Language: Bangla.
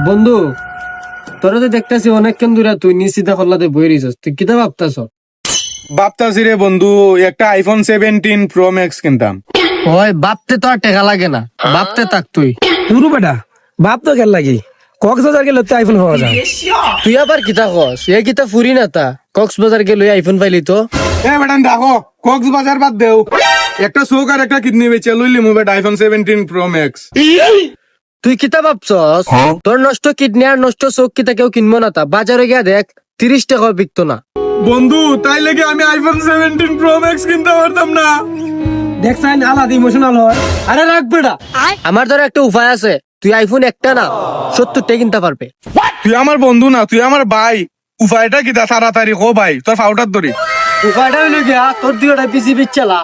বন্ধু, তোরা তো দেখতেছি অনেকক্ষণ দূরে তুই নিশ্চিতা করলাতে বই রইছস, তুই কিতা ভাবতাছ? ভাবতাছি রে বন্ধু, একটা আইফোন 17 প্রো ম্যাক্স কিনতাম। ওই ভাবতে তো আর টাকা লাগে না, ভাবতে থাক তুই। পুরো বেটা বাপ তো খেল লাগি কক্সবাজার গেলে তো আইফোন পাওয়া যায়। তুই আবার কিতা কস? এ কিতা ফুরি না তা কক্সবাজার গেলে আইফোন পাইলি তো? এ বেটা দেখো, কক্সবাজার বাদ দেও, একটা চোখ আর একটা কিডনি বেচে লইলি মু বেটা আইফোন 17 প্রো ম্যাক্স। তুই কিতা ভাবছস? তোর নষ্ট কিডনি আর নষ্ট চোখ কিতা কেউ কিনবো না তা, বাজারে গিয়া দেখ 30 টাকাও বিকতো না। বন্ধু তাই লেগে আমি আইফোন 17 প্রো ম্যাক্স কিনতে পারতাম না। দেখছেন আলাদা ইমোশনাল হয়। আরে রাখ বেটা, আমার ধরে একটা উপায় আছে, তুই আইফোন একটা না 70টা কিনতে পারবে। তুই আমার বন্ধু না, তুই আমার ভাই। উপায়টা কি দা তাড়াতাড়ি কো ভাই, তোর ফাউটার ধরি। উপায়টা হইলো গিয়া তোর দুইটা পিসি বিচ্ছালা।